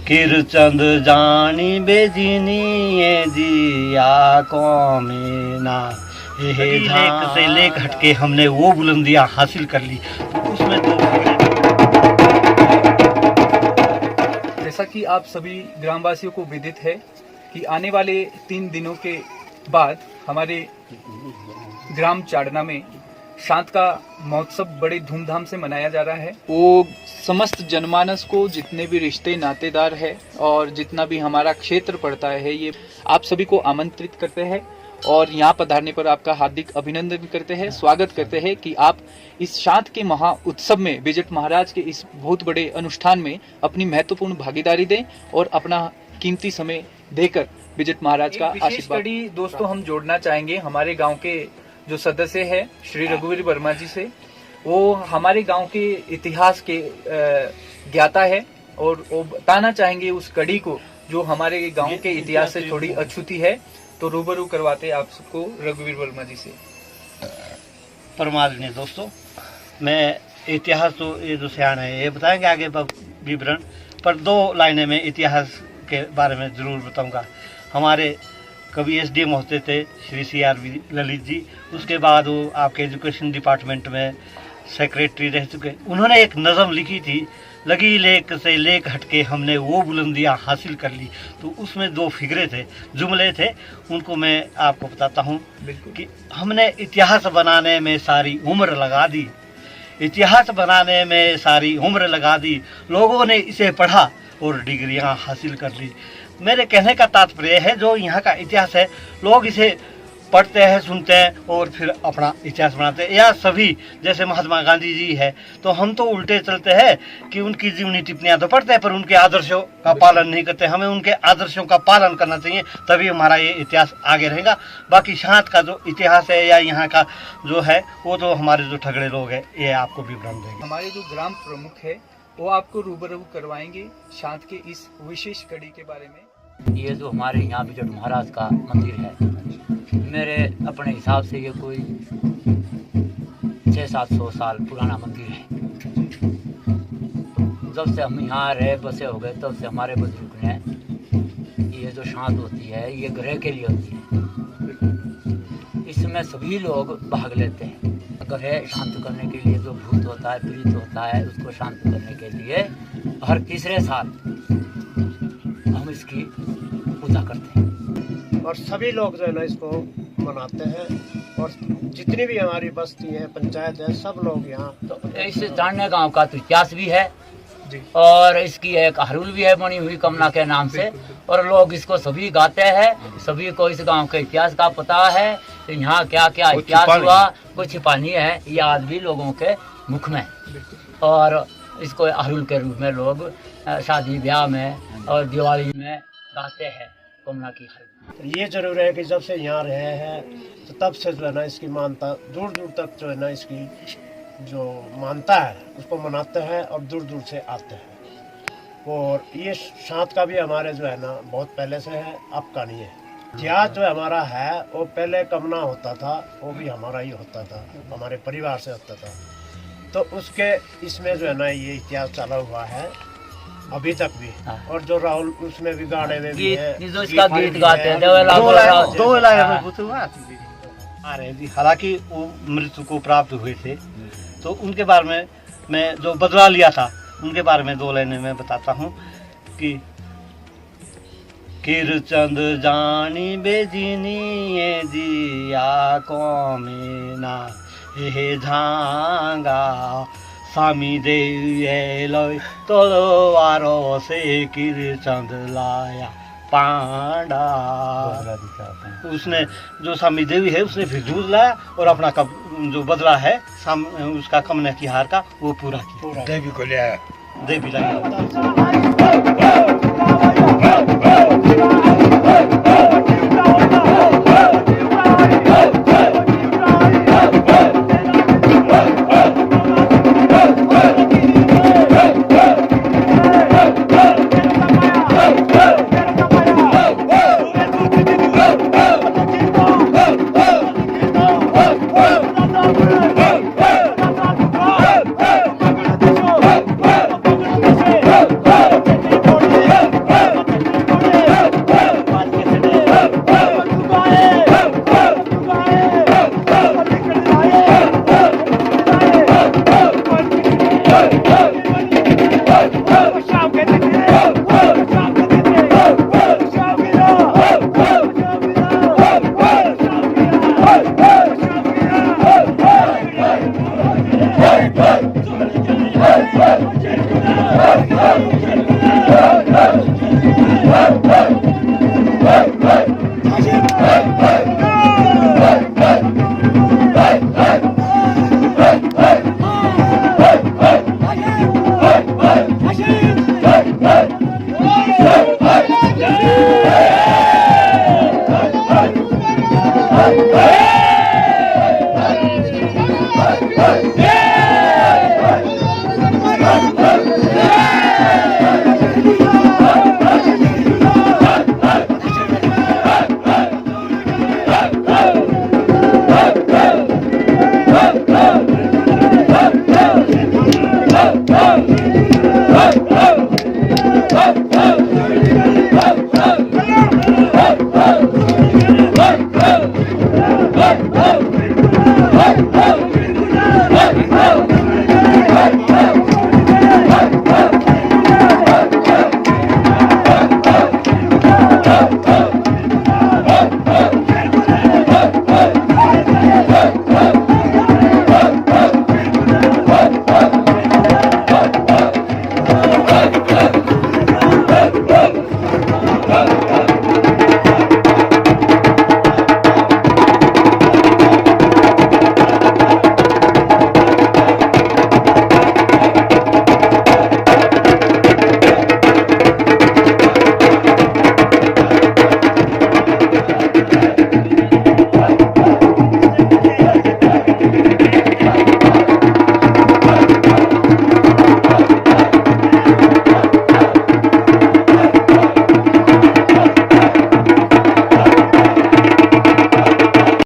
किरचंद जानी बेजीनी ये दिया कौमेना, ये लेक से लेक हटके हमने वो बुलंदियां हासिल कर ली। तो उसमें तो जैसा कि आप सभी ग्रामवासियों को विदित है कि आने वाले 3 दिनों के बाद हमारे ग्राम चाड़ना में शांत का महोत्सव बड़े धूमधाम से मनाया जा रहा है। वो समस्त जनमानस को, जितने भी रिश्ते नातेदार है और जितना भी हमारा क्षेत्र पड़ता है, ये आप सभी को आमंत्रित करते हैं और यहाँ पधारने पर आपका हार्दिक अभिनंदन करते हैं, स्वागत करते हैं कि आप इस शांत के महा उत्सव में, बिजट महाराज के इस बहुत बड़े अनुष्ठान में अपनी महत्वपूर्ण भागीदारी दें और अपना कीमती समय देकर बिजट महाराज का आशीर्वाद। कड़ी दोस्तों हम जोड़ना चाहेंगे हमारे गांव के जो सदस्य है श्री रघुवीर वर्मा जी से। वो हमारे गांव के इतिहास के ज्ञाता है और वो बताना चाहेंगे उस कड़ी को जो हमारे गांव के इतिहास से थोड़ी अछूती है। तो रूबरू करवाते आप सबको रघुवीर वर्मा जी से। परमादरणीय दोस्तों, मैं इतिहास तो ये जो सियान है ये बताएंगे आगे विवरण, पर 2 लाइनें में इतिहास के बारे में जरूर बताऊंगा। हमारे कभी एसडीएम होते थे श्री CR ललित जी, उसके बाद वो आपके एजुकेशन डिपार्टमेंट में सेक्रेटरी रह चुके। उन्होंने एक नज़म लिखी थी, लगी लेक से लेक हटके हमने वो बुलंदियां हासिल कर ली। तो उसमें 2 फिगरे थे, जुमले थे, उनको मैं आपको बताता हूँ कि हमने इतिहास बनाने में सारी उम्र लगा दी, इतिहास बनाने में सारी उम्र लगा दी, लोगों ने इसे पढ़ा और डिग्रियां हासिल कर ली। मेरे कहने का तात्पर्य है जो यहाँ का इतिहास है, लोग इसे पढ़ते हैं, सुनते हैं और फिर अपना इतिहास बनाते हैं। या सभी जैसे महात्मा गांधी जी है, तो हम तो उल्टे चलते हैं कि उनकी जीवनी टिप्पणियां तो पढ़ते हैं पर उनके आदर्शों का पालन नहीं करते। हमें उनके आदर्शों का पालन करना चाहिए, तभी हमारा ये इतिहास आगे रहेगा। बाकी शांत का जो इतिहास है या यहाँ का जो है वो तो हमारे जो ठगड़े लोग हैं ये आपको विवरण देंगे। हमारे जो ग्राम प्रमुख है वो आपको रूबरू करवाएंगे शांत के इस विशेष कड़ी के बारे में। ये जो हमारे यहाँ बिजट महाराज का मंदिर है, मेरे अपने हिसाब से ये कोई 600-700 साल पुराना मंदिर है। जब से हम यहाँ रहे बसे हो गए तब से हमारे बुजुर्ग ने ये जो शांत होती है ये ग्रह के लिए होती है, इसमें सभी लोग भाग लेते हैं। ग्रह शांत करने के लिए जो भूत होता है, प्रीत होता है, उसको शांत करने के लिए हर तीसरे साल हम इसकी पूजा करते हैं और सभी लोग जो है ना इसको मनाते हैं। और जितनी भी हमारी बस्ती है, पंचायत है, सब लोग यहाँ। तो इस जानने गांव का तो इतिहास भी है और इसकी एक हरुल भी है बनी हुई कमला के नाम से, और लोग इसको सभी गाते हैं। सभी को इस गांव के इतिहास का पता है, तो यहाँ क्या क्या इतिहास हुआ कुछ छिपानी है ये आज भी लोगों के मुख में। और इसको हरुल के रूप में लोग शादी ब्याह में और दिवाली में गाते हैं कमला की हरुल। ये जरूर है कि जब से यहाँ रहे हैं तो तब से जो है ना इसकी मानता दूर दूर तक जो है ना इसकी जो मानता है उसको मनाते हैं और दूर दूर से आते हैं। और ये शांत का भी हमारे जो है ना बहुत पहले से है, अब का नहीं है। इतिहास जो हमारा है वो पहले कमना होता था, वो भी हमारा ही होता था, हमारे परिवार से होता था। तो उसके इसमें जो है ना ये इतिहास चला हुआ है अभी तक भी। और जो राहुल उसमें भी गाने में भी है, जो इसका गीत गाते हैं, 2 लाइन आ रहे जी। हालांकि वो मृत्यु को प्राप्त हुए थे, तो उनके बारे में मैं जो बदला लिया था उनके बारे में 2 लाइनें मैं बताता हूँ कि किरचंद जानी बेजीनी ये दिया कौमेना, हे झांगा स्वामी देव तलवारों से किरचंद लाया पांडा। उसने जो स्वामी देवी है उसने फिर जूझ लाया और अपना जो बदला है उसका कमने की हार का वो पूरा किया, देवी को ले आया, देवी लाया।